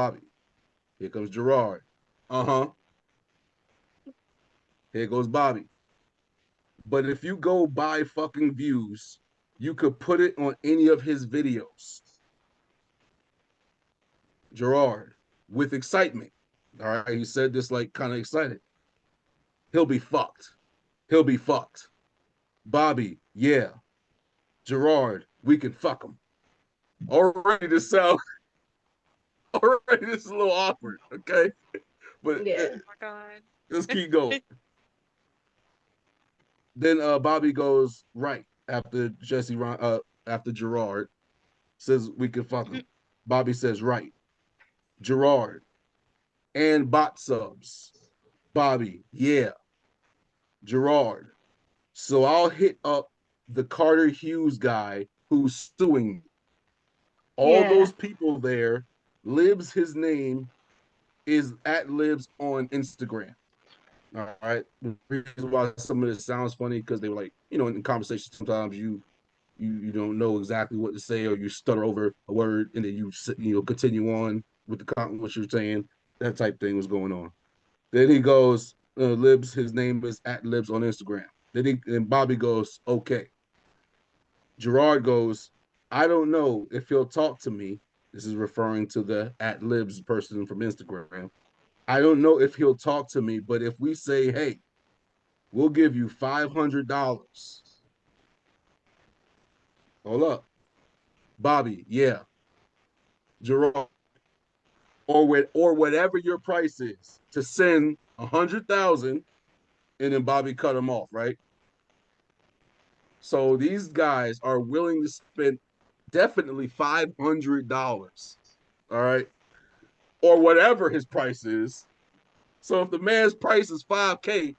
Bobby. Here comes Gerard. Uh-huh. Here goes Bobby. But if you go buy fucking views, you could put it on any of his videos. Gerard, with excitement. All right, he said this like kind of excited. He'll be fucked. He'll be fucked. Bobby, yeah. Gerard, we can fuck him. Already this sound, already this is a little awkward, okay? But Yeah. Oh my god. let's keep going. Then Bobby goes right after after Gerard says we can fuck him. Bobby says right. Gerard and bot subs. Bobby, yeah. Gerard. So I'll hit up the Carter Hughes guy who's suing me. All Yeah. those people there, Libs, his name is at Libs on Instagram. All right. The reason why some of this sounds funny because they were like, in conversations sometimes you don't know exactly what to say or you stutter over a word and then you continue on with what you're saying. That type thing was going on. Then he goes, Libs, his name is at Libs on Instagram. Then Bobby goes, okay. Gerard goes, I don't know if he'll talk to me. This is referring to the at Libs person from Instagram. I don't know if he'll talk to me, but if we say, hey, we'll give you $500. Hold up. Bobby, yeah. Gerard, or whatever your price is to send 100,000, and then Bobby cut him off, right? So these guys are willing to spend definitely $500, all right, or whatever his price is. So if the man's price is 5K,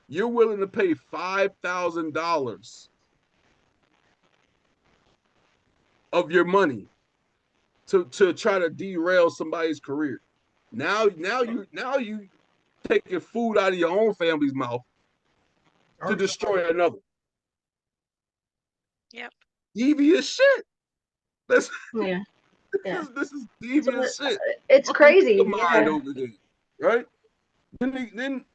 you're willing to pay $5,000 of your money to try to derail somebody's career. Now you taking food out of your own family's mouth to destroy another. Yep. Devious shit. This Yeah. this Yeah. is this is So, devious shit. it's Fucking crazy. mind Yeah. over there, right? Then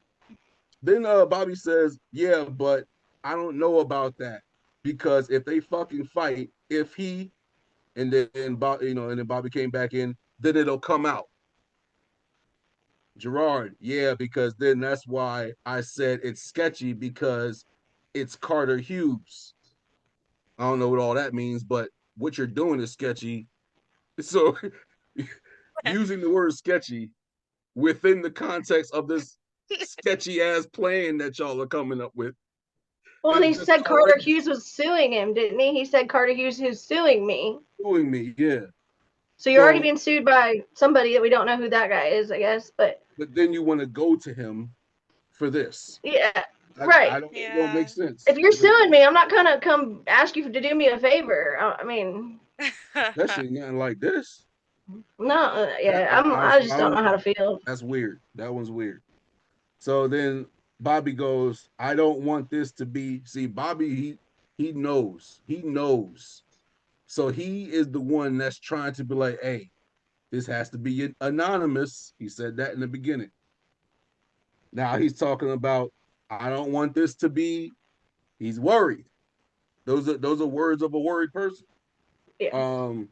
Bobby says, "Yeah, but I don't know about that because if they fucking fight, if he and Bob, and then Bobby came back in, then it'll come out." Gerard, yeah, because then that's why I said it's sketchy because it's Carter Hughes. I don't know what all that means, but what you're doing is sketchy. So using the word sketchy within the context of this sketchy ass plan that y'all are coming up with Well, and is he just said Carter already Hughes was suing him, didn't he? He said Carter Hughes who's suing me. doing me. Yeah. So you're already So, being sued by somebody that we don't know who that guy is, I guess. But but then you want to go to him for this. yeah, I right. don't. It don't make Yeah. sense. If you're suing me, I'm not gonna come ask you to do me a favor. I mean, Especially nothing like this. no, That, yeah, I, I, I just I don't know don't. how to feel. That's weird. That one's weird. So then Bobby goes, I don't want this to be. See, Bobby, he knows. He knows. So he is the one that's trying to be like, hey, this has to be anonymous. He said that in the beginning. Now he's talking about, I don't want this to be. He's worried. Those are words of a worried person. Yeah, Um,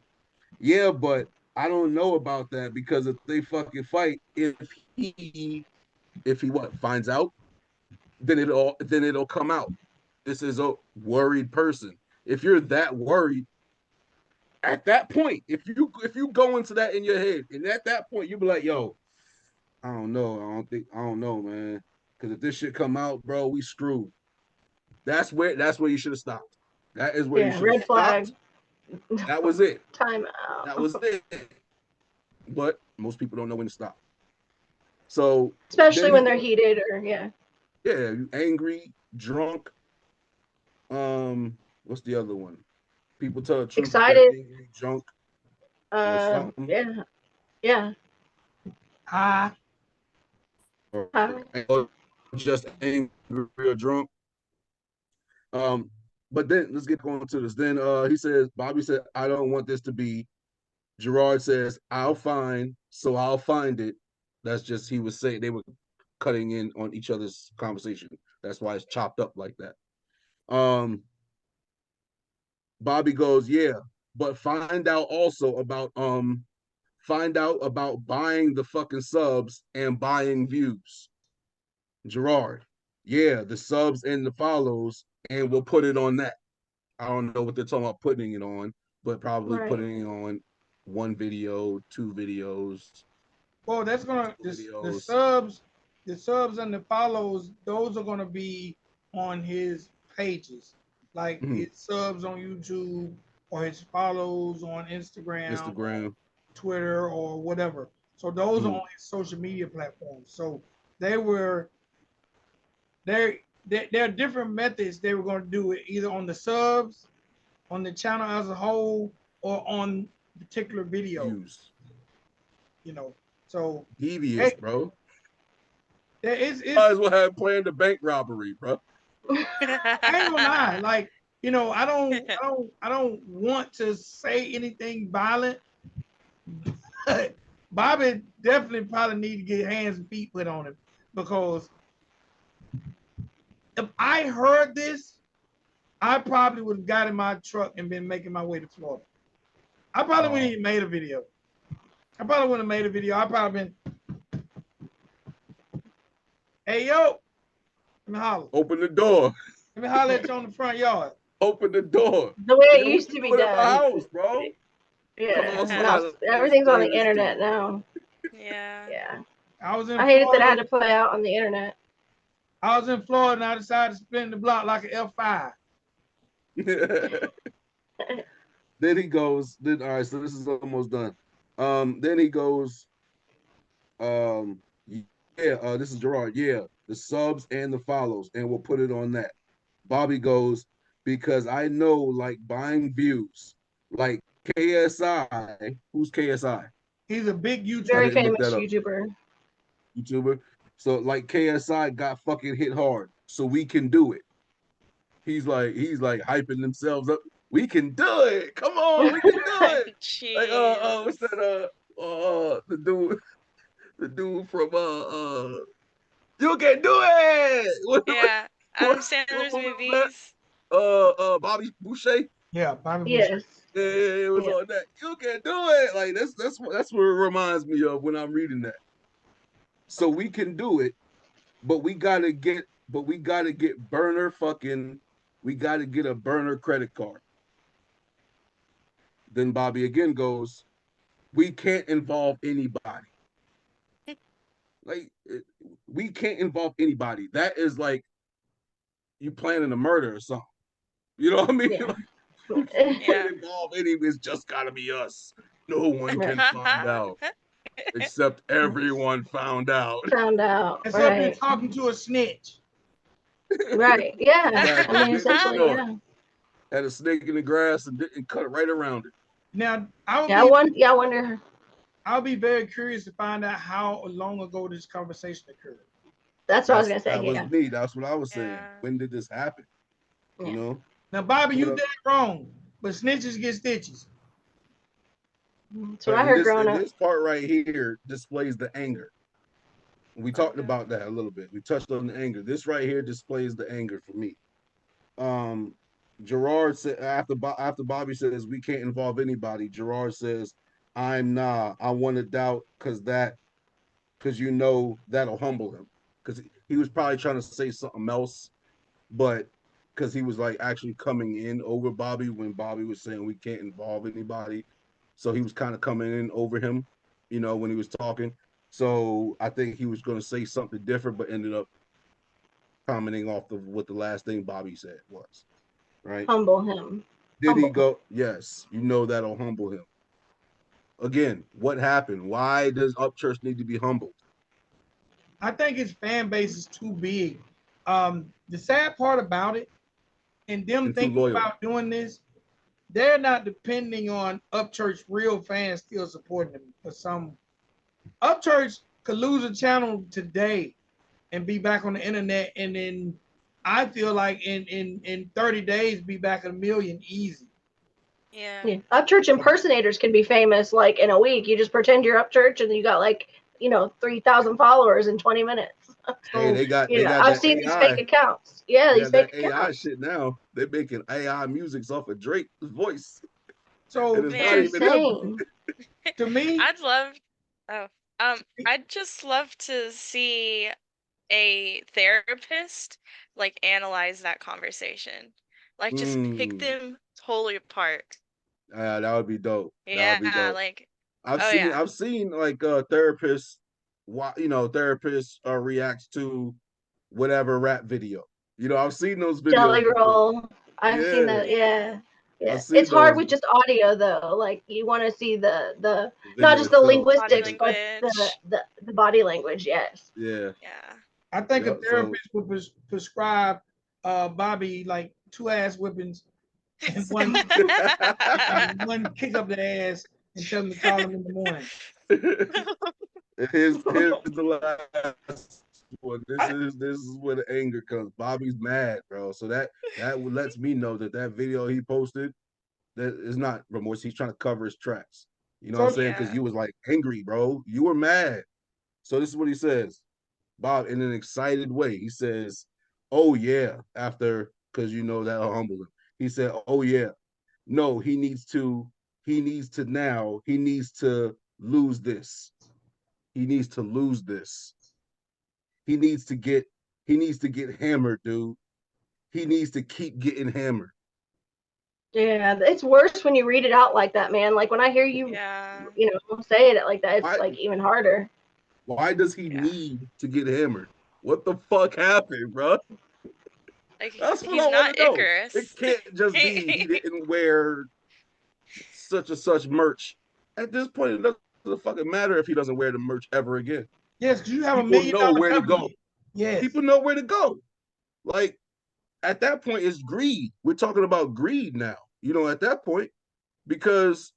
yeah, but I don't know about that because if they fucking fight, if he what finds out, then it'll come out. This is a worried person. If you're that worried, at that point, if you go into that in your head, and at that point you'll be like, yo, I don't know, I don't know, man. Because if this shit come out, bro, we screwed. That's where you should have stopped. That is where you yeah, should have red flag. stopped. That was it. Time That out. was it. But most people don't know when to stop. So then Especially he when they're goes, heated or yeah, yeah, angry, drunk. What's the other one? People tell the truth if they're excited. angry, drunk, or something, Yeah, yeah. Hi. or just angry or drunk. Um, but then let's get going to this. Then he says, Bobby said, I don't want this to be Gerard says, I'll find, so I'll find it. That's just, he was saying, they were cutting in on each other's conversation. That's why it's chopped up like that. Bobby goes, yeah, but find out about buying the fucking subs and buying views. Gerard, yeah, the subs and the follows, and we'll put it on that. I don't know what they're talking about putting it on, but probably Right. putting it on one video, two videos, Well, that's gonna four videos. the subs and the follows. Those are gonna be on his pages, like Mhm. his subs on YouTube or his follows on Instagram or Instagram. Twitter or whatever. So those are Mhm. on his social media platforms. So they were there are different methods they were going to do it, either on the subs, on the channel as a whole, or on particular videos. Views. You know, so Devious, hey, bro. there Might is as well have planned a bank robbery, bro. I ain't gonna lie, like I don't want to say anything violent, but Bobby definitely probably need to get hands and feet put on him, because if I heard this, I probably would have got in my truck and been making my way to Florida. I probably wouldn't even made a video. I probably wouldn't have made a video. I probably been, hey yo, let me holler. Open the door. Let me holler at you on the front yard. Open the door. The way it Nigga, what used you to be doing in my done. house, bro? Come Yeah. Now outside. Let me everything's on the explain this to internet you. now. Yeah. Yeah. I was in I hated that I had Florida. to play out on the internet. I was in Florida and I decided to spin the block like an F5. Then he goes, then all right, so this is almost done. Then he goes, um, yeah, this is Gerard. Yeah, the subs and the follows, and we'll put it on that. Bobby goes, because I know like buying views, like KSI. Who's KSI? He's a big I Very YouTuber. didn't look famous that up. YouTuber. YouTuber. So like KSI got fucking hit hard, so we can do it. He's like hyping themselves up. We can do it. Come on, we can do it. Like what's Jeez. that the dude from you can do it. Yeah. What, Adam Sandler's what was that? movies. Bobby Boucher. Yeah, Bobby Bush. Yes. Yeah, it was Yeah. on that. You can do it. Like that's what it reminds me of when I'm reading that. So we can do it, but we gotta get burner fucking we gotta get a burner credit card. Then Bobby again goes, we can't involve anybody. Like we can't involve anybody. That is like you planning a murder or something. You know what I mean? Yeah. Like, you can't Yeah. involve any. It's just gotta be us. No one Right. can find out except everyone found out. Found out. It's up there Right. talking to a snitch. Right. Yeah. I Exactly. mean, Didn't essentially, ignore it. yeah. Had a snake in the grass and didn't cut right around it. Now Yeah, I wonder. I'll be very curious to find out how long ago this conversation occurred. That's what I was gonna say. That was Yeah. me. That's what I was saying. Yeah. When did this happen? You Yeah. know? Now, Bobby, But you did it wrong, but snitches get stitches. That's what but I heard growing in up. this part right here displays the anger. We Oh talked no. about that a little bit. We touched on the anger. This right here displays the anger for me. Um, Gerard said after Bobby says we can't involve anybody. Gerard says, I want to doubt because you know that'll humble him because he was probably trying to say something else, but because he was like actually coming in over Bobby when Bobby was saying we can't involve anybody, so he was kind of coming in over him, when he was talking. So I think he was going to say something different, but ended up commenting off of what the last thing Bobby said was. Right? Humble him. Did he Humble. go? Yes, that'll humble him. Again, what happened? Why does Upchurch need to be humbled? I think his fan base is too big. The sad part about it, and them And too thinking loyal. about doing this, they're not depending on Upchurch real fans still supporting them for some. Upchurch could lose a channel today and be back on the internet, and then I feel like in 30 days be back at 1 million easy. Yeah. Yeah. Upchurch impersonators can be famous like in a week. You just pretend you're Upchurch and you got like, 3,000 followers in 20 minutes. Hey, So they got I've that seen these AI. fake accounts. Yeah, Yeah, these fake that AI accounts. shit now. They're making AI music off of Drake's voice, and so it's It's not Man, even him. insane. to me, I'd love oh I'd just love to see a therapist like analyze that conversation. Like just pick Mm, them totally apart. that would be dope. That would be Yeah, dope. like oh yeah. I've seen like therapists, therapists react to whatever rap video. I've seen those Jelly videos before. Roll. I've seen Yeah, that. Yeah. Yeah. I've Yeah. It's seen hard those. with just audio though. Like you want to see the The not video just the itself. Body linguistics, Yeah, but language. the body language. Yes. yeah, Yeah. I think a yep. So therapist would prescribe Bobby like 2 ass whippings and one kick up the ass and tell him to call him in the morning. here's the last one. This I, is where the anger comes. Bobby's mad, bro. So that lets me know that video he posted that is not remorse. He's trying to cover his tracks. You know what I'm so saying? Because Yeah. you was like angry, bro. You were mad. So this is what he says, Bob, in an excited way. He says, "Oh yeah," after because that'll humble him. He said, "Oh yeah, no, he needs to now, he needs to lose this. He needs to lose this. He needs to get he needs to get hammered, dude. He needs to keep getting hammered." Yeah. It's worse when you read it out like that, man. Like when I hear you, Yeah. say it like that, it's Why like even harder. why does he Yeah. need to get hammered? What the fuck happened, bro? Like That's what he's I want not to know. It Icarus. can't just be he didn't wear such and such merch. At this point, it doesn't fucking matter if he doesn't wear the merch ever again. yes, because you have a People million know dollar where to go. company. Yes. People know where to go. Like at that point, it's greed. We're talking about greed now. At that point, because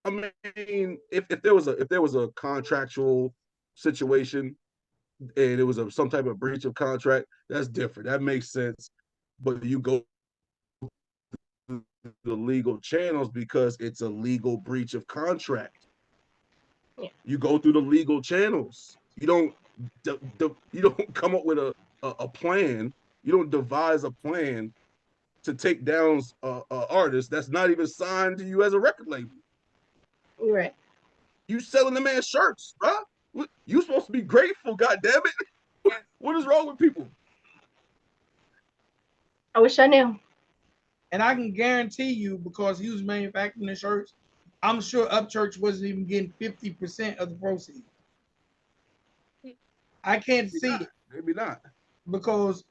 I mean, if there was a contractual situation and it was some type of breach of contract, that's different. That makes sense. But you go the legal channels because it's a legal breach of contract. Yeah. You go through the legal channels. You don't come up with a plan. You don't devise a plan to take down a artist that's not even signed to you as a record label. Right. You selling the man shirts, bro. You supposed to be grateful, god damn it. Yeah. What is wrong with people? I wish I knew. And I can guarantee you, because he was manufacturing the shirts, I'm sure Upchurch wasn't even getting 50% of the proceeds. I can't Maybe see not. it Maybe not. because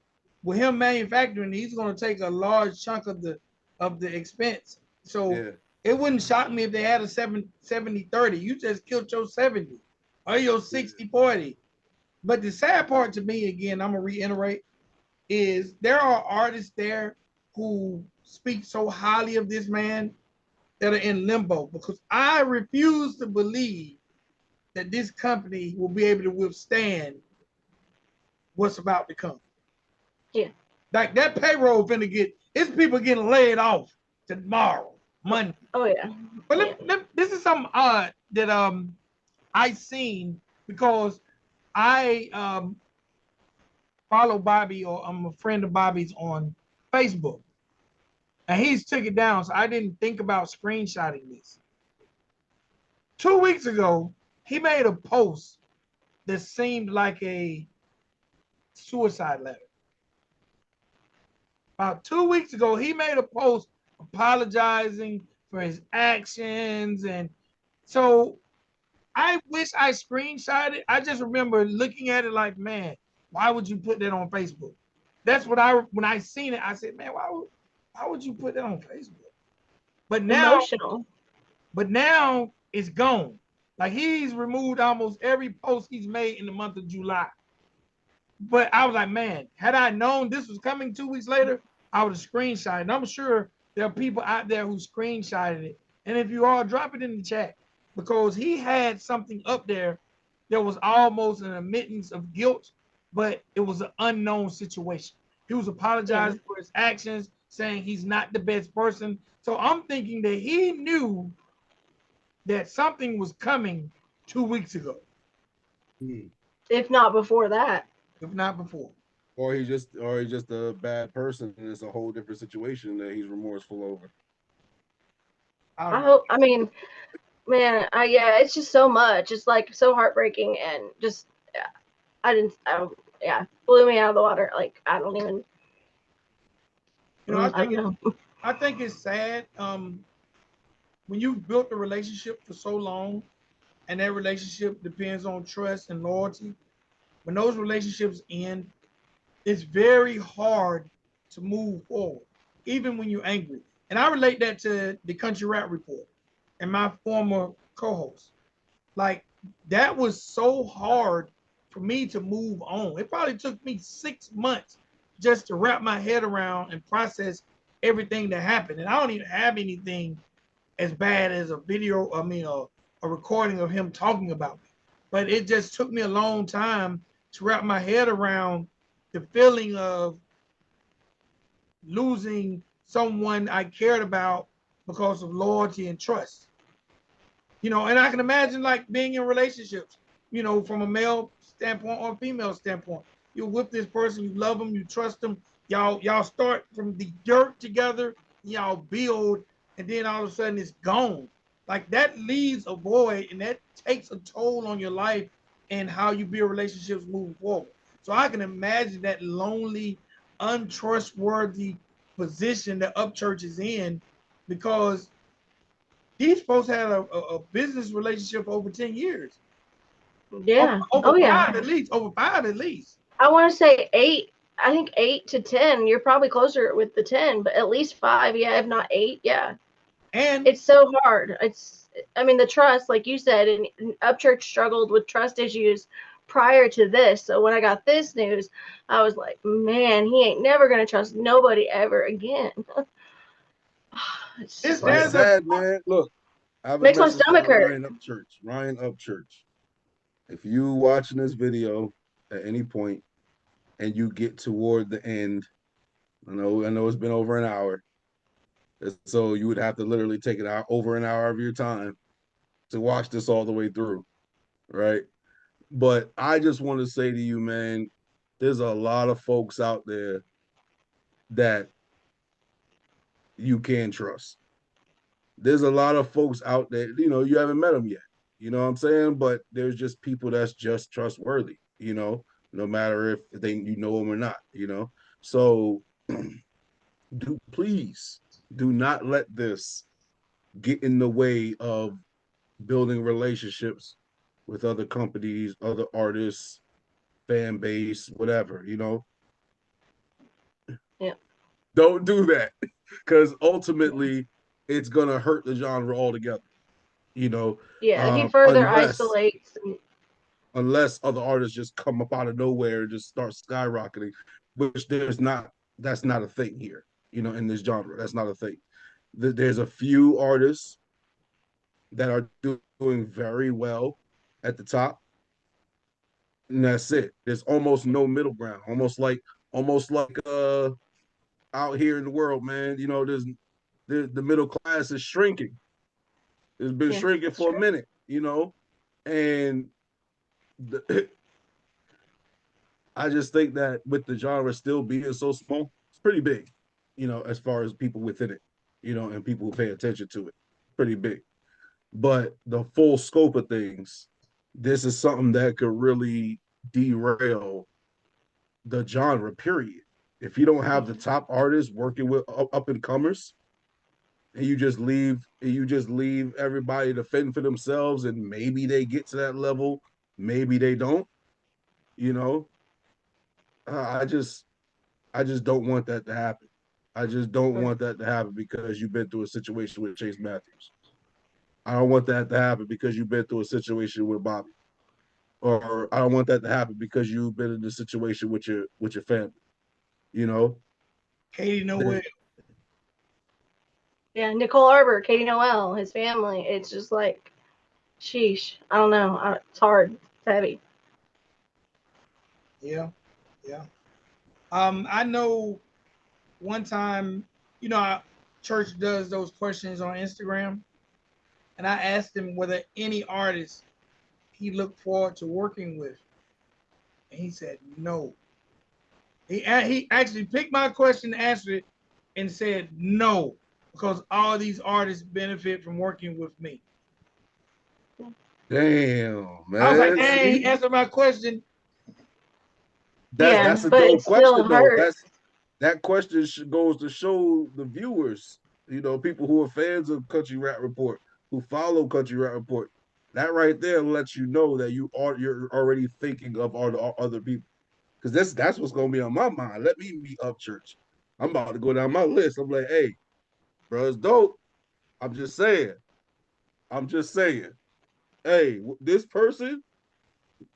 with him manufacturing, he's going to take a large chunk of the expense. So Yeah. it wouldn't shock me if they had a 70-30. You just killed your 70 or your 60-40. But the sad part to me, again, I'm going to reiterate, is there are artists there who speak so highly of this man that are in limbo, because I refuse to believe that this company will be able to withstand what's about to come. Yeah. Like that payroll finna it's people getting laid off tomorrow, Monday. Oh yeah. But Yeah. this is something odd that I seen, because I follow Bobby, or I'm a friend of Bobby's on Facebook. And he's took it down, so I didn't think about screenshotting this. 2 weeks ago, he made a post that seemed like a suicide letter. About 2 weeks ago, he made a post apologizing for his actions. And so I wish I screenshot it. I just remember looking at it like, man, why would you put that on Facebook? That's what when I seen it, I said, man, why would you put that on Facebook? But Emotional. now it's gone. Like he's removed almost every post he's made in the month of July. But I was like, man, had I known this was coming 2 weeks later, I would have screenshot it. And I'm sure there are people out there who screenshotted it. And if you all, drop it in the chat, because he had something up there that was almost an admittance of guilt, but it was an unknown situation. He was apologizing for his actions, saying he's not the best person. So I'm thinking that he knew that something was coming 2 weeks ago, if not before that. if not before. Or he's just a bad person, and it's a whole different situation that he's remorseful over. I hope. I mean, man, yeah, it's just so much. It's like so heartbreaking, and just yeah, blew me out of the water. Like I don't even. I don't know. I think it's sad when you've built a relationship for so long, and that relationship depends on trust and loyalty. When those relationships end, it's very hard to move forward, even when you're angry. And I relate that to the Country Rap Report and my former co-host. Like that was so hard for me to move on. It probably took me 6 months just to wrap my head around and process everything that happened. And I don't even have anything as bad as a video, a recording of him talking about me. But it just took me a long time to wrap my head around the feeling of losing someone I cared about because of loyalty and trust. And I can imagine like being in relationships, from a male standpoint or a female standpoint. You're with this person, you love them, you trust them. Y'all start from the dirt together, y'all build, and then all of a sudden it's gone. Like that leaves a void, and that takes a toll on your life and how you build relationships moving forward. So I can imagine that lonely, untrustworthy position that Upchurch is in, because these folks had a business relationship for over 10 years. Yeah. Over five at least. Over 5 at least. I want to say 8. I think 8 to 10. You're probably closer with the 10, but at least 5, yeah, if not 8, yeah. And it's so hard. The trust, like you said, and Upchurch struggled with trust issues prior to this. So when I got this news, I was like, man, he ain't never gonna trust nobody ever again. It's sad, man. Look, I have a makes my message stomach for hurt. Ryan Upchurch. Ryan Upchurch. If you watching this video at any point and you get toward the end, I know it's been over an hour, so you would have to literally take it out over an hour of your time to watch this all the way through, right? But I just want to say to you, man, there's a lot of folks out there that you can trust. There's a lot of folks out there, you haven't met them yet. You know what I'm saying? But there's just people that's just trustworthy, no matter if you know them or not. So please do not let this get in the way of building relationships with other companies, other artists, fan base, whatever. Yeah. Don't do that, because ultimately it's gonna hurt the genre altogether. Yeah, he further isolates. Unless other artists just come up out of nowhere and just start skyrocketing, which that's not a thing here, in this genre. That's not a thing. There's a few artists that are doing very well at the top, and that's it. There's almost no middle ground. Almost like out here in the world, man. There's the middle class is shrinking. It's been shrinking for a minute, and I just think that with the genre still being so small, it's pretty big, as far as people within it, and people who pay attention to it, pretty big. But the full scope of things, this is something that could really derail the genre, period. If you don't have the top artists working with up and comers, and you just leave everybody to fend for themselves, and maybe they get to that level, maybe they don't, you know. I just don't want that to happen. I just don't want that to happen because you've been through a situation with Chase Matthews. I don't want that to happen because you've been through a situation with Bobby. Or I don't want that to happen because you've been in a situation with your family. Katie Noel. Yeah, Nicole Arbor, Katie Noel, his family. It's just like, sheesh. I don't know. It's hard. It's heavy. Yeah. I know one time you know, our church does those questions on Instagram, and I asked him whether any artist he looked forward to working with, and he said no. He actually picked my question, answered it, and said no because all these artists benefit from working with me. Damn, I was like, man. dang, he answered my question. That's a but dope it still question though. hurts. That question goes to show the viewers, people who are fans of Country Rap Report, who follow Country Rap Report. That right there lets you know that you're already thinking of all the other people, because that's what's gonna be on my mind. Let me meet Upchurch. I'm about to go down my list. I'm like, hey, bro, it's dope. I'm just saying. I'm just saying. Hey, this person,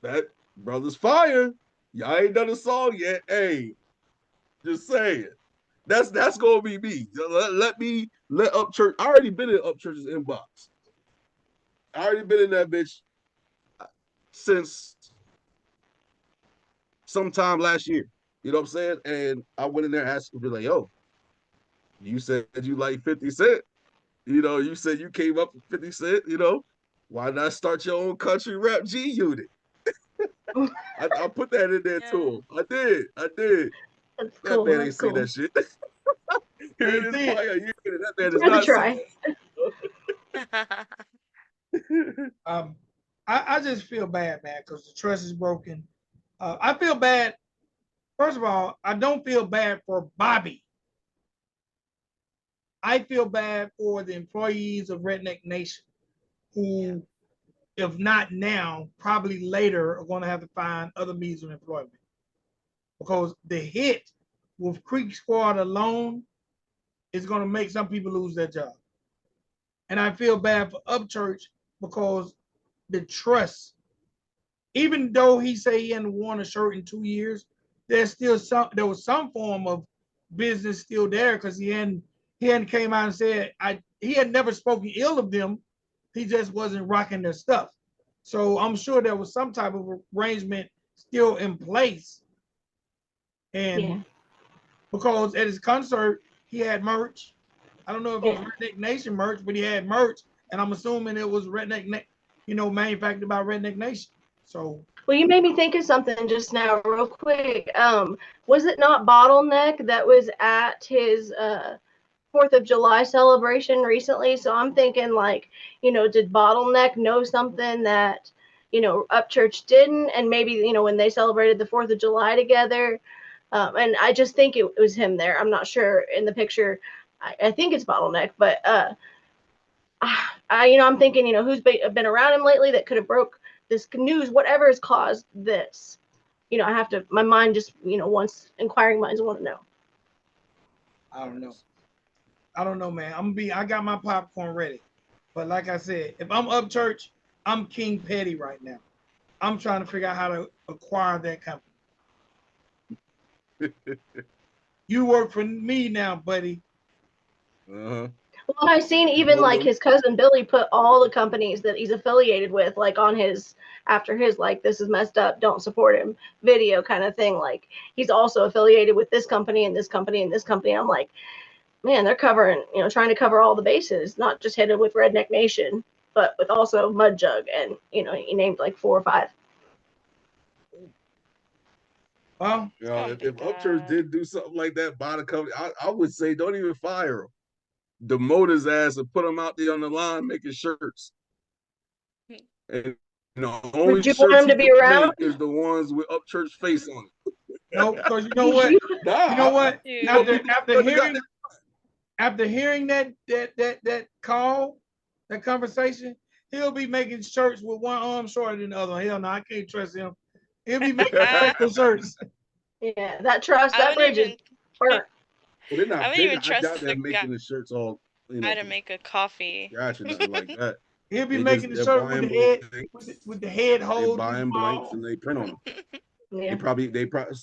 that brother's fire. Y'all ain't done a song yet. Hey, just saying. That's gonna be me. Let Upchurch. I already been in Upchurch's inbox. I already been in that bitch since sometime last year. You know what I'm saying? And I went in there asking, be like, yo, you said you like 50 Cent. You said you came up with 50 Cent, why not start your own country rap G unit? I put that in there too. I did. That's That cool. man ain't That's seen cool. that shit. Here They it is, did. fire. That man It's has worth a not seen try. it. I just feel bad, man, because the trust is broken. I feel bad. First of all, I don't feel bad for Bobby. I feel bad for the employees of Redneck Nation who, if not now, probably later are going to have to find other means of employment. Because the hit with Creek Squad alone is going to make some people lose their job. And I feel bad for Upchurch because the trust, even though he say he hadn't worn a shirt in 2 years, there was some form of business still there because he hadn't came out and said he had never spoken ill of them. He just wasn't rocking their stuff. So I'm sure there was some type of arrangement still in place. And because at his concert, he had merch. I don't know if it was Redneck Nation merch, but he had merch. And I'm assuming it was manufactured by Redneck Nation. So Well, you made me think of something just now, real quick. Was it not Bottleneck that was at his 4th of July celebration recently? So I'm thinking, like, did Bottleneck know something that, Upchurch didn't? And maybe, when they celebrated the 4th of July together. And I just think it was him there. I'm not sure in the picture. I think it's Bottleneck, but I'm thinking, who's been around him lately that could have broke this news, whatever has caused this. My mind just, wants, inquiring minds want to know. I don't know, man. I got my popcorn ready. But like I said, if I'm Upchurch, I'm King Petty right now. I'm trying to figure out how to acquire that company. You work for me now, buddy. Uh-huh. Well, I've seen even like his cousin Billy put all the companies that he's affiliated with, like on his, after his, like, this is messed up, don't support him video kind of thing. Like, he's also affiliated with this company and this company and this company. I'm like, man, they're covering, trying to cover all the bases, not just hit it with Redneck Nation, but with also Mud Jug. And, he named like 4 or 5. Well, if Upchurch did do something like that by the company, I would say don't even fire him. Demote his ass and put him out there on the line making shirts. And only Would you want shirts him he to be could around? make is the ones with Upchurch face on it. No, because you know what? Nah, you know what? Dude. After hearing that call, that conversation, he'll be making shirts with one arm shorter than the other. Hell no, I can't trust him. He'll be making special shirts. Yeah, that trust, I that wouldn't bridge is even burnt. Well, I wouldn't even I doubt trust they're the making the shirts all, guy to make a coffee. scratch or nothing like that. He'll be making the They're shirt with buying the head blanks. with the head They're holes. buying blanks and they print on them. Yeah. They probably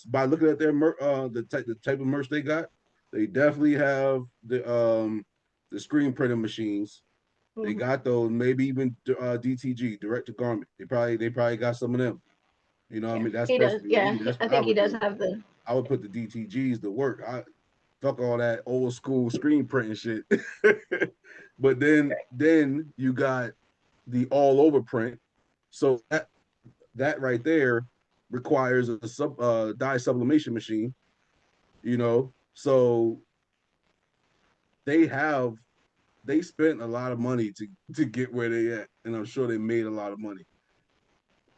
by looking at their the type of merch they got, they definitely have the screen printing machines. They got those, maybe even DTG, direct to garment. They probably got some of them. You know what I mean? That's He does. personally Yeah, me. That's I what I think he would does do. have the. I would put the DTGs to work. fuck all that old school screen printing shit. But then you got the all over print. So that right there requires a dye sublimation machine, you know. So they have they spent a lot of money to get where they at, and I'm sure they made a lot of money.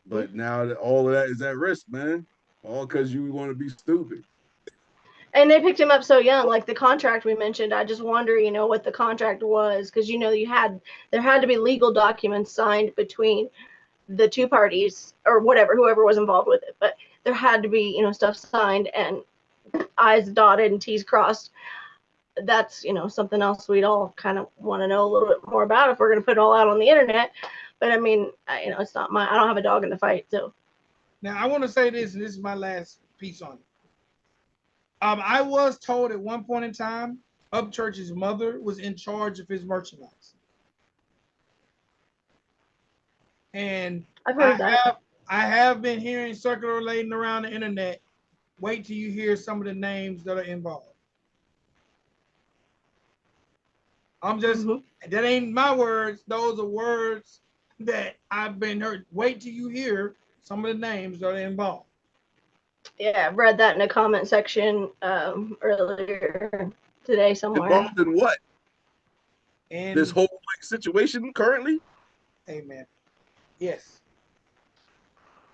But now that all of that is at risk, man, all because you want to be stupid. And they picked him up so young, like the contract we mentioned. I just wonder, what the contract was, because there had to be legal documents signed between the two parties or whatever, whoever was involved with it. But there had to be, stuff signed and I's dotted and T's crossed. That's, something else we'd all kind of want to know a little bit more about if we're going to put it all out on the internet. But I mean, it's not I don't have a dog in the fight. So Now I want to say this, and this is my last piece on it. I was told at one point in time, Upchurch's mother was in charge of his merchandise. And I've heard that. I have been hearing circulating around the internet. Wait till you hear some of the names that are involved. I'm just that ain't my words. Those are words that I've been heard. Wait till you hear some of the names that are involved. Yeah, I've read that in a comment section earlier today somewhere. Involved in what? And this whole situation currently? Amen. Yes.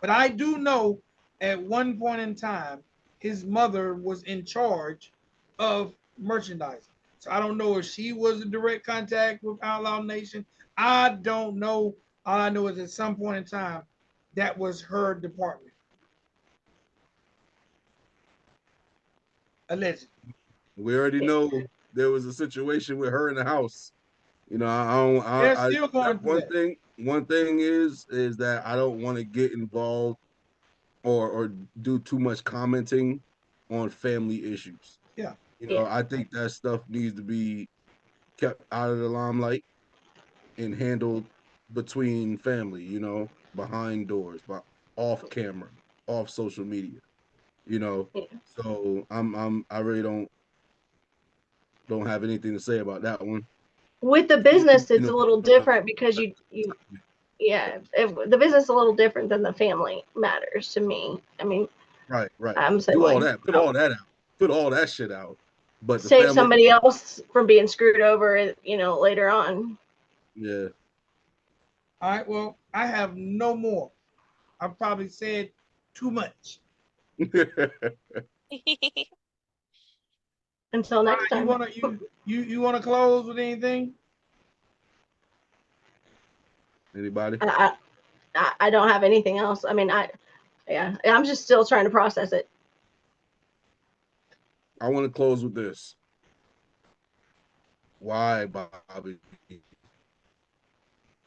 But I do know at one point in time, his mother was in charge of merchandising. So I don't know if she was in direct contact with Outlaw Nation. I don't know. All I know is at some point in time, that was her department. Allegedly. We already know there was a situation with her in the house. You know, They're still going through that. One thing is that I don't want to get involved or do too much commenting on family issues. Yeah. You know, I think that stuff needs to be kept out of the limelight and handled between family, you know, behind doors, but off camera, off social media, you know. Yeah. So I really don't have anything to say about that one. With the business, it's a little different because the business is a little different than the family matters to me. I mean, right. I'm saying Do all that, put all that out, put all that shit out. But the save family, somebody else from being screwed over, later on. yeah. All right. Well, I have no more. I've probably said too much. Until next time. You wanna close with anything? Anybody? I don't have anything else. I mean, I'm just still trying to process it. I want to close with this. Why, Bobby?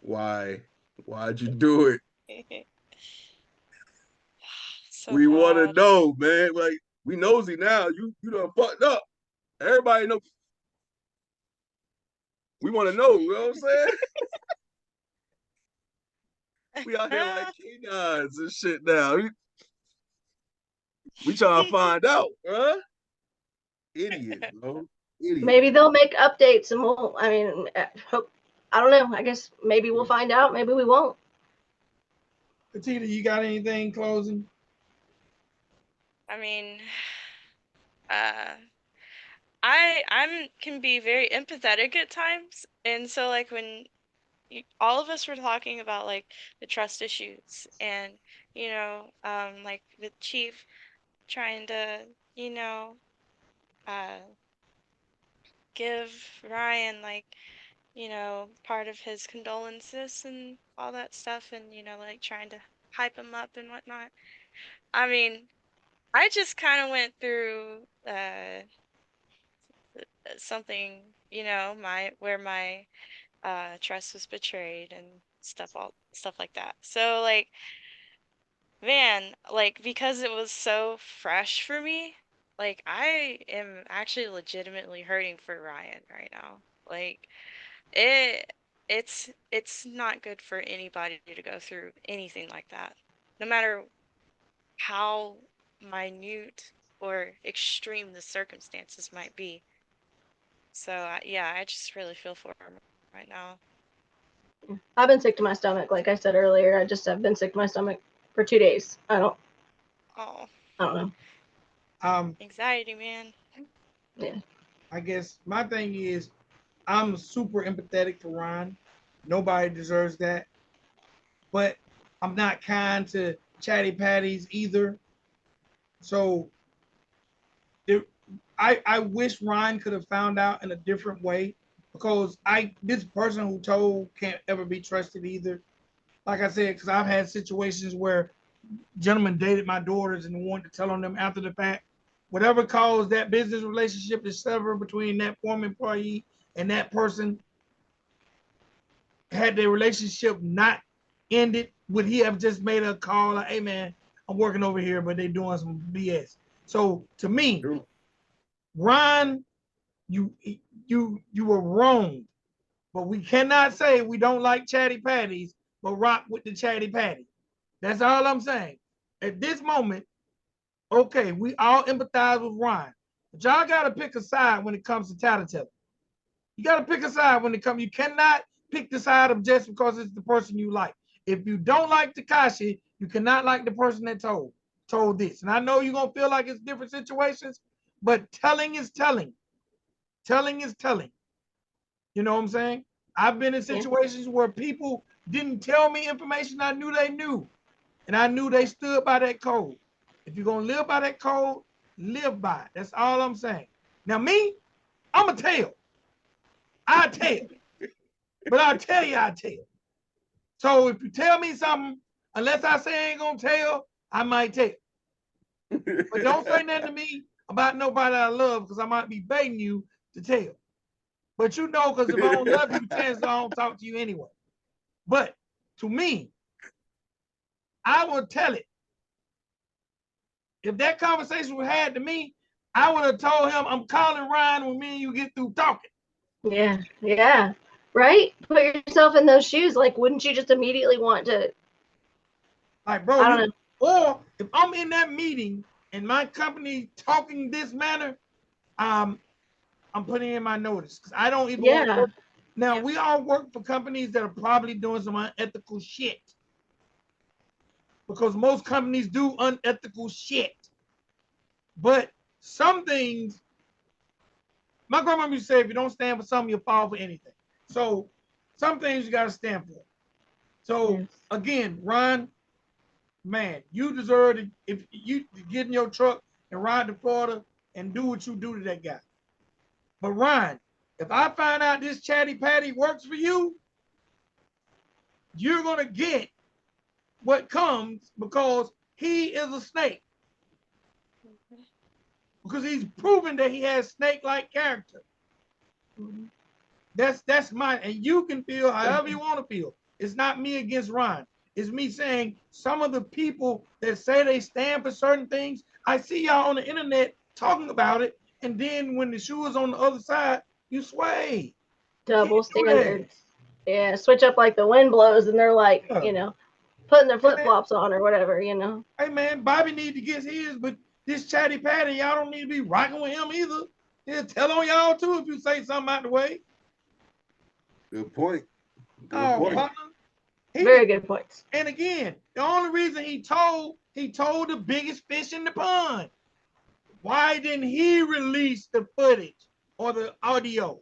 Why? Why'd you do it? So we want to bad. know, man. Like we nosy now. You done fucked up. Everybody know. We want to know. You know what I'm saying? We out here like canines and shit now. We trying to find out, huh? Idiots, bro. Idiots. Maybe they'll make updates and I don't know. I guess maybe we'll find out. Maybe we won't. Katita, you got anything closing? I mean, I'm can be very empathetic at times, and so like when all of us were talking about like the trust issues and like the chief trying to you know uh give Ryan like part of his condolences and all that stuff, and like trying to hype him up and whatnot. I mean, I just kind of went through something, my where my trust was betrayed and all stuff like that. So like, man, like because it was so fresh for me, like I am actually legitimately hurting for Ryan right now. Like it it's not good for anybody to go through anything like that. No matter how minute or extreme the circumstances might be. So yeah, I just really feel for him right now. I've been sick to my stomach, like I said earlier. I just have been sick to my stomach for 2 days. Oh, I don't know. anxiety, man. Yeah. I guess my thing is I'm super empathetic for Ron. Nobody deserves that. But I'm not kind to chatty patties either. So I wish Ron could have found out in a different way, because this person who told can't ever be trusted either. Like I said, because I've had situations where gentlemen dated my daughters and wanted to tell on them after the fact. Whatever caused that business relationship to sever between that former employee and that person, had their relationship not ended, would he have just made a call like, hey man, I'm working over here, but they doing some BS. So to me, Ron, you were wrong. But we cannot say we don't like chatty patties, but rock with the chatty patty. That's all I'm saying. At this moment, okay, we all empathize with Ron. But y'all gotta pick a side when it comes to tattletale. You gotta pick a side when it comes. You cannot pick the side of just because it's the person you like. If you don't like Tekashi, you cannot like the person that told this. And I know you're gonna feel like it's different situations, but telling is telling. Telling is telling. You know what I'm saying? I've been in situations where people didn't tell me information I knew they knew. And I knew they stood by that code. If you're gonna live by that code, live by it. That's all I'm saying. Now me, I'm a tell. I tell. But I'll tell you, I tell. So if you tell me something, unless I say I ain't gonna tell, I might tell. But don't say nothing to me about nobody I love, because I might be begging you to tell. But you know, because if I don't love you, chances I don't talk to you anyway. But to me, I will tell it. If that conversation was had to me, I would have told him I'm calling Ryan when me and you get through talking. Yeah, yeah. Right? Put yourself in those shoes. Like, wouldn't you just immediately want to? Like, bro, I don't know. Or if I'm in that meeting and my company talking this manner, I'm putting in my notice, because I don't even want to work. Now, we all work for companies that are probably doing some unethical shit, because most companies do unethical shit. But some things, my grandmother used to say, if you don't stand for something, you'll fall for anything. So some things you got to stand for. So again, Ron, man, you deserve to, if you get in your truck and ride to Florida and do what you do to that guy. But Ron, if I find out this chatty patty works for you, you're gonna get what comes, because he is a snake. Because he's proven that he has snake-like character. That's mine. And you can feel however you want to feel. It's not me against Ron. It's me saying some of the people that say they stand for certain things, I see y'all on the internet talking about it, and then when the shoe is on the other side, you sway. Double standards. Yeah, switch up like the wind blows, and they're like, putting their flip flops on or whatever, Hey man, Bobby need to get his, but this chatty patty, y'all don't need to be rocking with him either. He'll tell on y'all too if you say something out the way. Good point. Good point. Partner. Very good points. And again, the only reason he told the biggest fish in the pond. Why didn't he release the footage or the audio?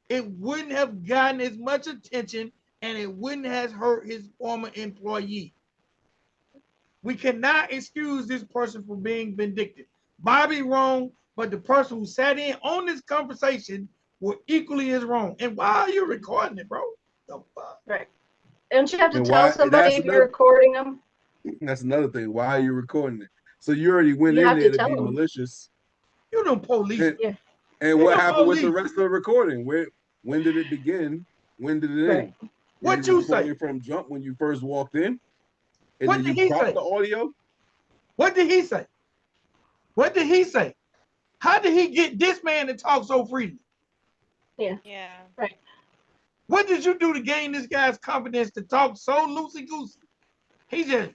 It wouldn't have gotten as much attention, and it wouldn't have hurt his former employee. We cannot excuse this person for being vindictive. Bobby wrong, but the person who sat in on this conversation were equally as wrong. And why are you recording it, bro? The fuck? Right. Don't you have to tell somebody if you're recording them? That's another thing. Why are you recording it? So you already went in there to be malicious. You don't police. And what happened with the rest of the recording? When did it begin? When did it end? What you say from jump when you first walked in? And what did he say? The audio? What did he say? What did he say? How did he get this man to talk so freely? Yeah. Right. What did you do to gain this guy's confidence to talk so loosey-goosey? He just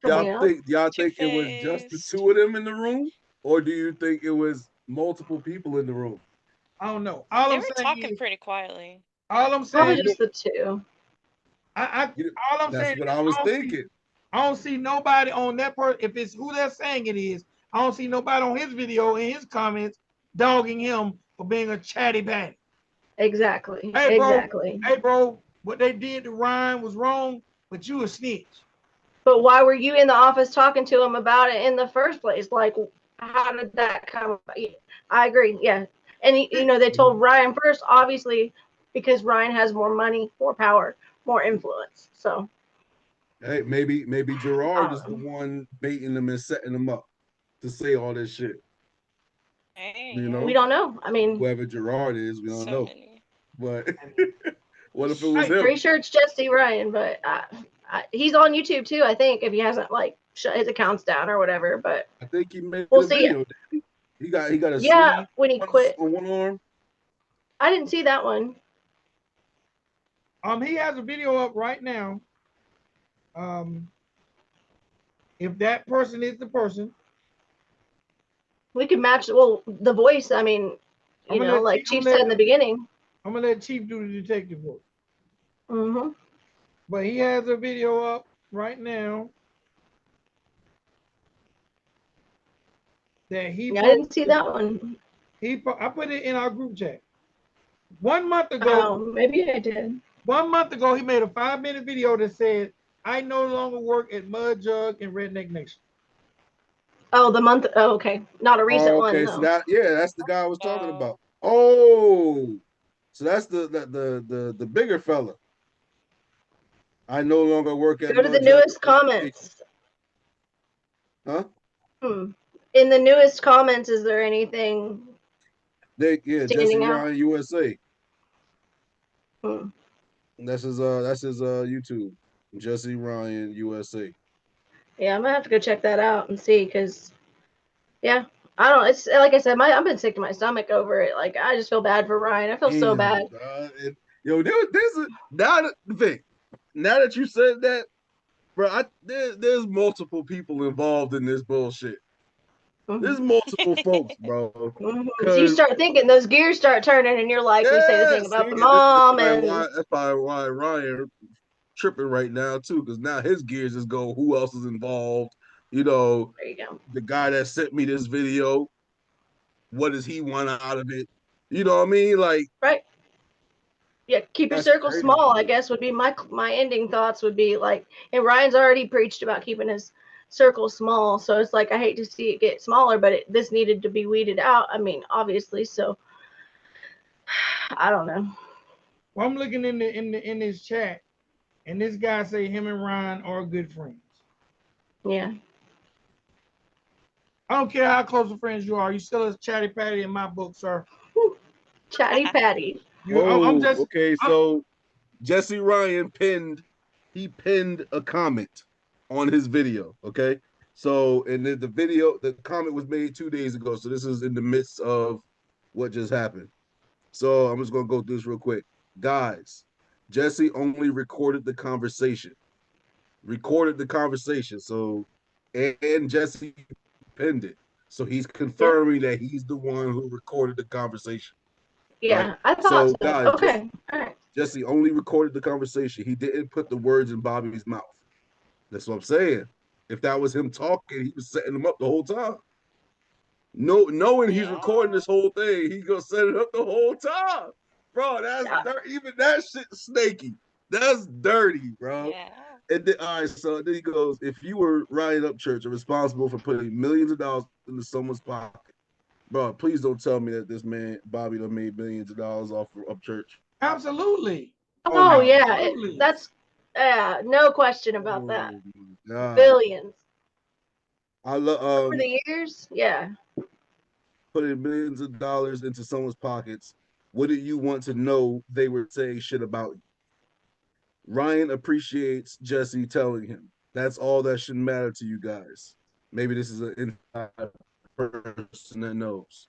coming up. Y'all think it was just the Two-faced. two of them in the room, or do you think it was multiple people in the room? I don't know. All They I'm were saying talking is, pretty quietly. all I'm Probably saying, just the two. all I'm That's saying what is, I was thinking. I don't see nobody on that person. If it's who they're saying it is, I don't see nobody on his video in his comments dogging him for being a chatty patty. Exactly. Hey, bro. Exactly. Hey, bro. What they did to Ryan was wrong, but you a snitch. But why were you in the office talking to him about it in the first place? Like, how did that come about? I agree. Yeah. And, you know, they told Ryan first, obviously, because Ryan has more money, more power, more influence. So, Hey, maybe Gerard is the know. one baiting them and setting them up to say all this shit. Hey, You We know, don't know. I mean, whoever Gerard is, we don't so know. many. But what if it was Hey, him? pretty sure it's Jesse Ryan, but he's on YouTube too, I think, if he hasn't, like, shut his accounts down or whatever. But I think he made we'll a see. video. He got a Yeah, sleeve when he quit. on one arm. I didn't see that one. he has a video up right now. If that person is the person, We could match, well, the voice. I mean, I'm you gonna know, let like Chief, Chief said in the beginning. I'm gonna let Chief do the detective work. Mm-hmm. But he has a video up right now that he Yeah, I posted. didn't see that one. I put it in our group chat. 1 month ago, Oh, maybe I did. 1 month ago, he made a 5-minute video that said, "I no longer work at Mud Jug and Redneck Nation." Oh, the month. Oh, okay. Not a recent Oh, one, okay. So though. that's the guy I was talking Oh, about. Oh, so that's the bigger fella. I no longer work at Go to the Mud Jug. newest comments. Huh? In the newest comments, is there anything Jesse standing out? Ryan USA. Hmm. That's his YouTube. Jesse Ryan USA. Yeah, I'm gonna have to go check that out and see, because, yeah, I don't. It's like I said, I've been sick to my stomach over it. Like, I just feel bad for Ryan. I feel so bad. Yo, there's a now that Vic, now that you said that, bro, there's multiple people involved in this bullshit. There's Mm-hmm. multiple folks, bro. Mm-hmm. So you Cause start thinking, those gears start turning in your life. We say the yeah, thing about see, the that's mom, probably and why Ryan tripping right now too, because now his gears is go. Who else is involved? You know, there you go. the guy that sent me this video. What does he want out of it? You know what I mean? Like Right. Yeah, keep your that's circle crazy. small, I guess, would be my ending thoughts, would be like, and Ryan's already preached about keeping his circle small, so it's like, I hate to see it get smaller, but this needed to be weeded out. I mean, obviously. So I don't know. Well, I'm looking in his chat, and this guy say him and Ryan are good friends. Yeah. I don't care how close of friends you are. You still a chatty patty in my book, sir. Chatty Patty. I'm Oh, just. okay. So Jesse Ryan pinned a comment on his video. Okay. So and the comment was made 2 days ago. So this is in the midst of what just happened. So I'm just gonna go through this real quick. Guys, Jesse only recorded the conversation. So and Jesse pinned it. So he's Yep. confirming that he's the one who recorded the conversation, right? Yeah, I thought So so. guys, Okay. All right. Jesse only recorded the conversation. He didn't put the words in Bobby's mouth. That's what I'm saying. If that was him talking, he was setting them up the whole time. No, knowing he's yeah, recording this whole thing, he gonna set it up the whole time, bro. That's Yeah. even that shit snaky. That's dirty, bro. yeah. And then, all right, so then he goes, if you were Ryan Upchurch and responsible for putting millions of dollars into someone's pocket, bro, please don't tell me that this man Bobby done made millions of dollars off of Upchurch. Absolutely. Oh Oh my, yeah, Absolutely. that's no question about that. oh my god. Billions I love over the years. Yeah. putting millions of dollars into someone's pockets. Wouldn't you want to know they were saying shit about you? Ryan appreciates Jesse telling him. That's all that should matter to you guys. Maybe this is an inside person that knows.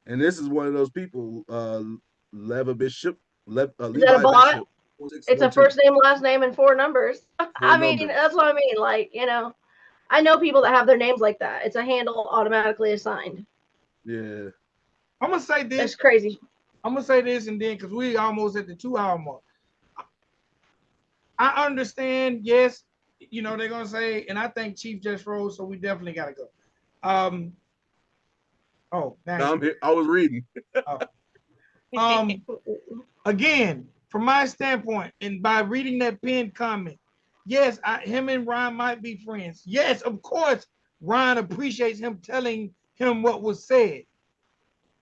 And this is one of those people, Is that a Levi bot? Bishop, It's a 612. first name, last name, and four numbers. Four I mean, numbers. that's what I mean. Like, you know, I know people that have their names like that. It's a handle automatically assigned. Yeah. I'm gonna say That's this. crazy. I'm gonna say this, and then because we almost at the 2-hour mark. I understand. Yes, you know they're gonna say, and I think Chief just rose, so we definitely gotta go. Oh, No, now I'm here. I was reading. oh. Again, from my standpoint, and by reading that pinned comment, yes, him and Ryan might be friends. Yes, of course, Ryan appreciates him telling him what was said.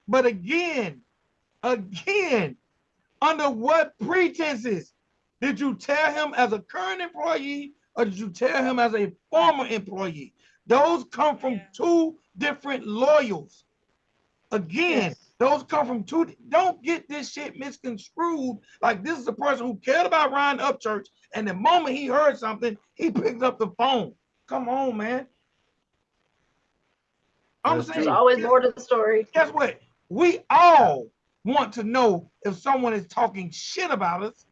But again, under what pretenses did you tell him as a current employee or did you tell him as a former employee? Those come from two different loyals. Again, Yes. those come from two. Don't get this shit misconstrued. Like this is a person who cared about Ryan Upchurch, and the moment he heard something, he picked up the phone. Come on, man. I'm That's There's saying, true. always more to the story. guess what? We all want to know if someone is talking shit about us.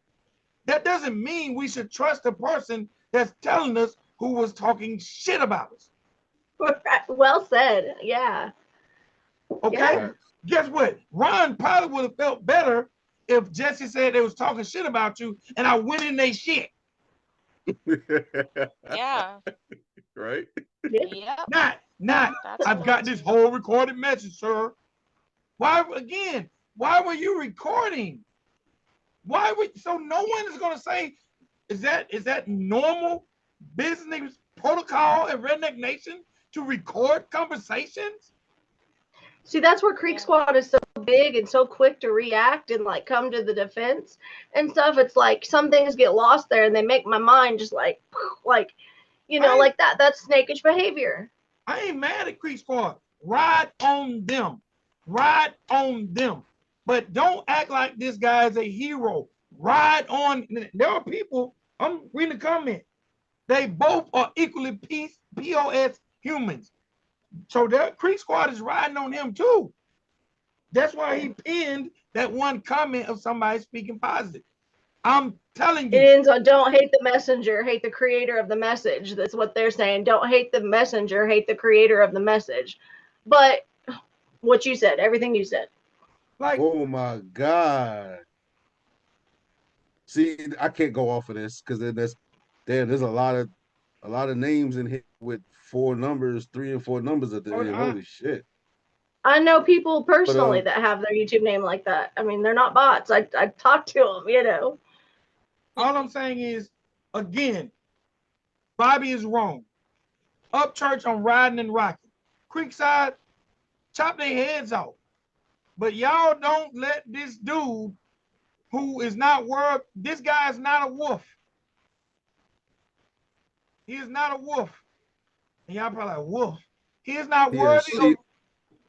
That doesn't mean we should trust the person that's telling us who was talking shit about us. Well said. Yeah. Okay? Yeah. Guess what? Ron probably would have felt better if Jesse said they was talking shit about you and I went in their shit. Yeah. Right? Yep. Not, That's I've got this whole recorded message, sir. Why were you recording? So no one is gonna say, is that normal business protocol at Redneck Nation to record conversations? See, that's where Creek Squad is so big and so quick to react and like come to the defense and stuff. It's like some things get lost there and they make my mind just like you know, like that. That's snakish behavior. I ain't mad at Creek Squad. Ride on them. Ride on them. But don't act like this guy is a hero. Ride on. There are people, I'm reading the comment. They both are equally POS humans. So that Creek Squad is riding on him too. That's why he pinned that one comment of somebody speaking positive. I'm telling you. It ends on don't hate the messenger, hate the creator of the message. That's what they're saying. Don't hate the messenger, hate the creator of the message. But what you said, everything you said. Like, oh my God. See, I can't go off of this because then there's a lot of names in here with 4 numbers, 3 and 4 numbers at the end. Holy shit. I know people personally But that have their YouTube name like that. I mean, they're not bots. I talked to them, you know. all I'm saying is, again, Bobby is wrong. Upchurch on riding and rocking. Creekside, chop their heads off. But y'all don't let this dude who is not worth, this guy is not a wolf. He is not a wolf. And y'all probably like, wolf. He is not he has worthy of, sheep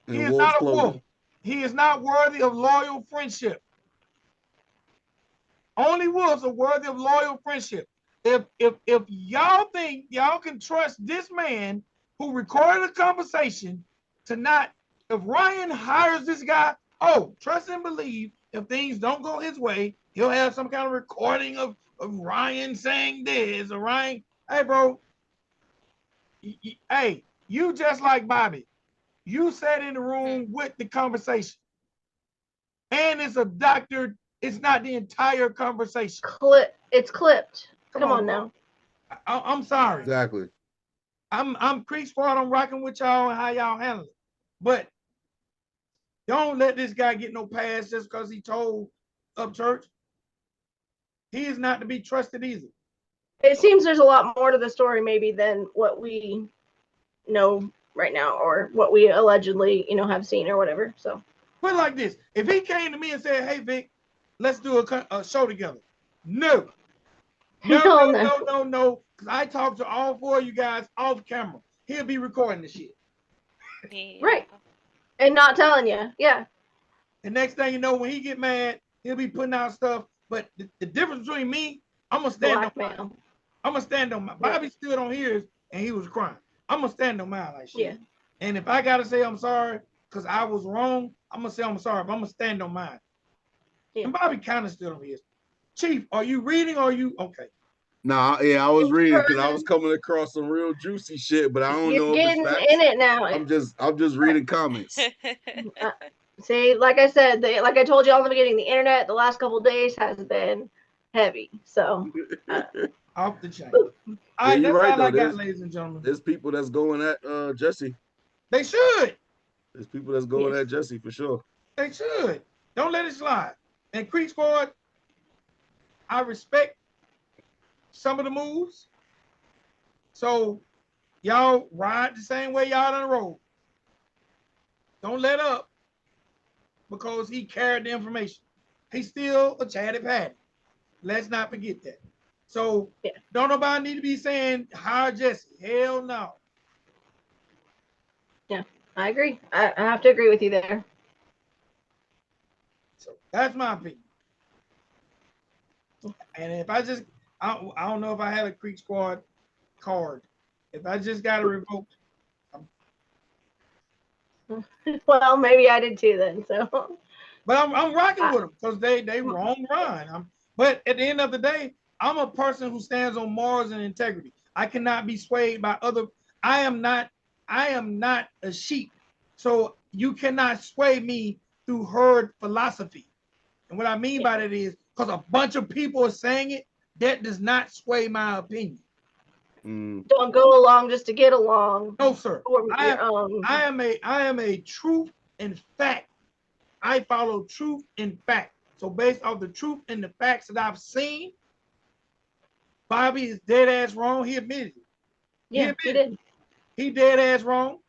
he and is wolf's not a wolf. clothing. He is not worthy of loyal friendship. Only wolves are worthy of loyal friendship. If y'all think y'all can trust this man who recorded a conversation to not, if Ryan hires this guy, oh, trust and believe if things don't go his way, he'll have some kind of recording of Ryan saying this or Ryan, hey bro, hey, you just like Bobby. You sat in the room with the conversation. And it's a doctored, it's not the entire conversation. It's clipped. Come on bro. now. I'm sorry. Exactly. I'm Creek Squad. I'm rocking with y'all and how y'all handle it. But don't let this guy get no pass just because he told Upchurch. He is not to be trusted either. It seems there's a lot more to the story maybe than what we know right now or what we allegedly, you know, have seen or whatever. So Put it like this. If he came to me and said, hey, Vic, let's do a show together. No. No. Because I talked to all 4 of you guys off camera. He'll be recording the shit. Yeah. Right. And not telling you. Yeah. And next thing you know, when he get mad, he'll be putting out stuff. But the difference between me, I'm going to stand on mine. I'm going to stand on mine. Bobby stood on his and he was crying. I'm going to stand on mine like shit. Yeah. And if I got to say I'm sorry because I was wrong, I'm going to say I'm sorry, but I'm going to stand on mine. Yeah. And Bobby kind of stood on his. Chief, are you reading or are you okay? Nah, yeah, I was reading because I was Further, coming across some real juicy shit, but I don't you're know if it's getting facts. in it now. I'm just reading comments. See, like I said, like I told you all in the beginning, the internet the last couple of days has been heavy. So Off the chain. Ooh. All Yeah, right, you're that's right all though. I got, ladies and gentlemen. There's people that's going at Jesse. They should. There's people that's going Yes. at Jesse for sure. They should. Don't let it slide. And Creek Squad, I respect some of the moves. So y'all ride the same way y'all done roll. Don't let up because he carried the information. He's still a chatty patty. Let's not forget that. So Yeah. don't nobody need to be saying hire Jesse. Hell no. Yeah, I agree. I have to agree with you there. So that's my opinion. And if I just, I don't know if I had a Creek Squad card. If I just got it revoked, Well, maybe I did too then. So, but I'm rocking with them because they wrong Ron. But at the end of the day, I'm a person who stands on morals and integrity. I cannot be swayed by other. I am not a sheep. So you cannot sway me through herd philosophy. And what I mean by that is because a bunch of people are saying it, that does not sway my opinion. don't go along just to get along. No, sir. I I am a truth and fact. I follow truth and fact. So based off the truth and the facts that I've seen, Bobby is dead ass wrong. He admitted it. Yeah, he did. He dead ass wrong.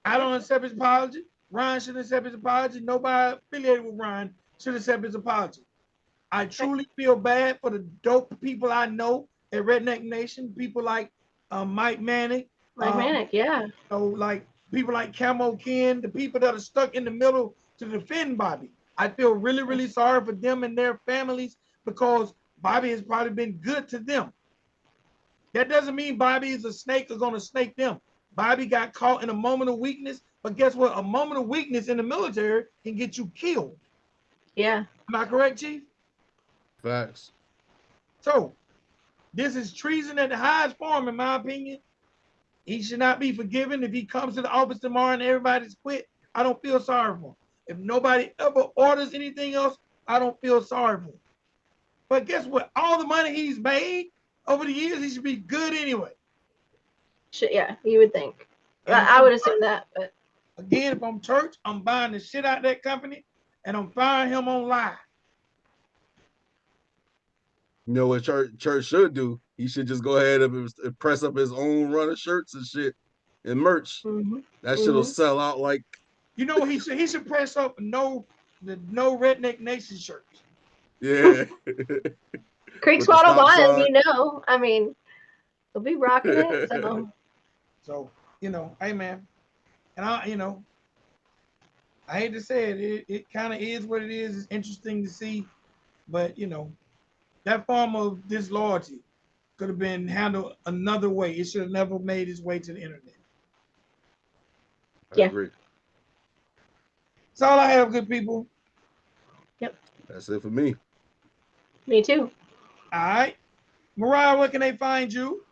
I don't accept his apology. Ryan should accept his apology. Nobody affiliated with Ryan should accept his apology. I truly feel bad for the dope people I know at Redneck Nation. People like Mike Manning. Like Manic, yeah. So like people like Camo Ken, the people that are stuck in the middle to defend Bobby. I feel really, really sorry for them and their families because Bobby has probably been good to them. That doesn't mean Bobby is a snake or gonna snake them. Bobby got caught in a moment of weakness, but guess what? A moment of weakness in the military can get you killed. Yeah. Am I correct, Chief? Facts. So this is treason at the highest form, in my opinion. He should not be forgiven. If he comes to the office tomorrow and everybody's quit, I don't feel sorry for him. If nobody ever orders anything else, I don't feel sorry for him. But guess what? All the money he's made over the years, he should be good anyway. Yeah, you would think. And I would assume that, but again, if I'm church, I'm buying the shit out of that company and I'm firing him on live. You know what church should do? He should just go ahead and press up his own run of shirts and shit and merch. That shit'll sell out like. You know what he should press up the no Redneck Nation shirts. Yeah. Creek Squad will buy them, you know. I mean, they'll be rocking it. So, you know, hey man. And I hate to say it, it kind of is what it is. It's interesting to see, but you know, that form of disloyalty could have been handled another way. It should have never made its way to the internet. I agree. That's all I have, good people. Yep. That's it for me. Me too. All right. Mariah, where can they find you?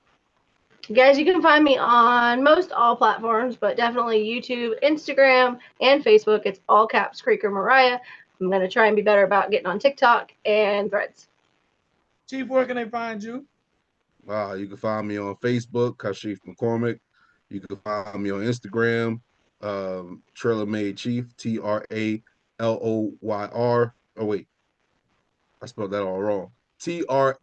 Guys, you can find me on most all platforms, but definitely YouTube, Instagram, and Facebook. It's all caps Creeker Mariah. I'm going to try and be better about getting on TikTok and Threads. Chief, where can they find you? You can find me on Facebook, Kashif McCormick. You can find me on Instagram, Trailer Made Chief, TRALOYR. Oh, wait. I spelled that all wrong. TRAYLORMADE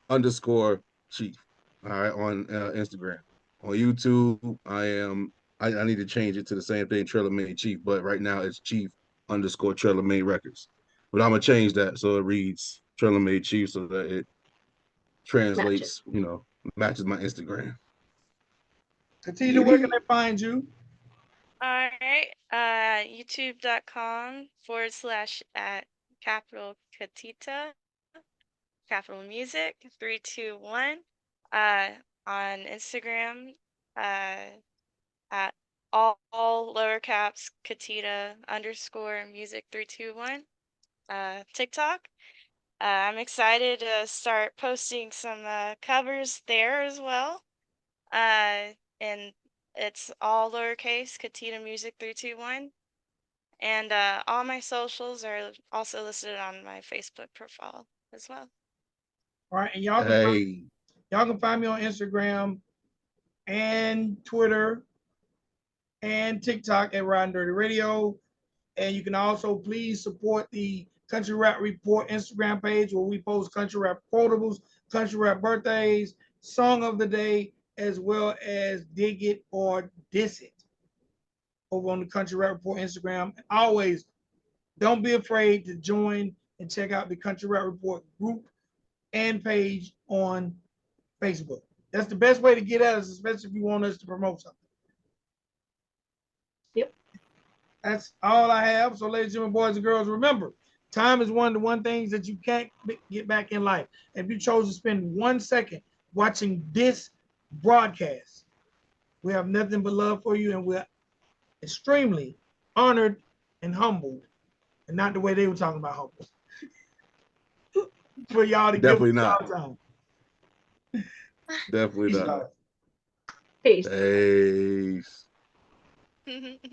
_ Chief. All right, on Instagram. On YouTube, I need to change it to the same thing, Trailer Made Chief, but right now it's Chief _ Trailer Made Records. But I'm gonna change that so it reads Trailer Made Chief so that it translates, matches my Instagram. Katita, where can they find you? All right. YouTube.com /@ capital Katita, capital music 321. On Instagram, at all lower caps Katita _ music 321. TikTok I'm excited to start posting some covers there as well. And it's all lowercase, Katita Music 321. And all my socials are also listed on my Facebook profile as well. All right, and Hey, y'all can find me on Instagram and Twitter and TikTok at Riding Dirty Radio. And you can also please support the Country Rap Report Instagram page where we post country rap quotables, country rap birthdays, song of the day, as well as dig it or diss it over on the Country Rap Report Instagram. Always don't be afraid to join and check out the Country Rap Report group and page on Facebook. That's the best way to get at us, especially if you want us to promote something. Yep. That's all I have. So, ladies and gentlemen, boys and girls, remember, time is one of the one things that you can't get back in life. If you chose to spend 1 second watching this broadcast, we have nothing but love for you, and we're extremely honored and humbled, and not the way they were talking about humble, for y'all to give us definitely not. y'all time. Definitely Peace, not. guys. Peace. Peace.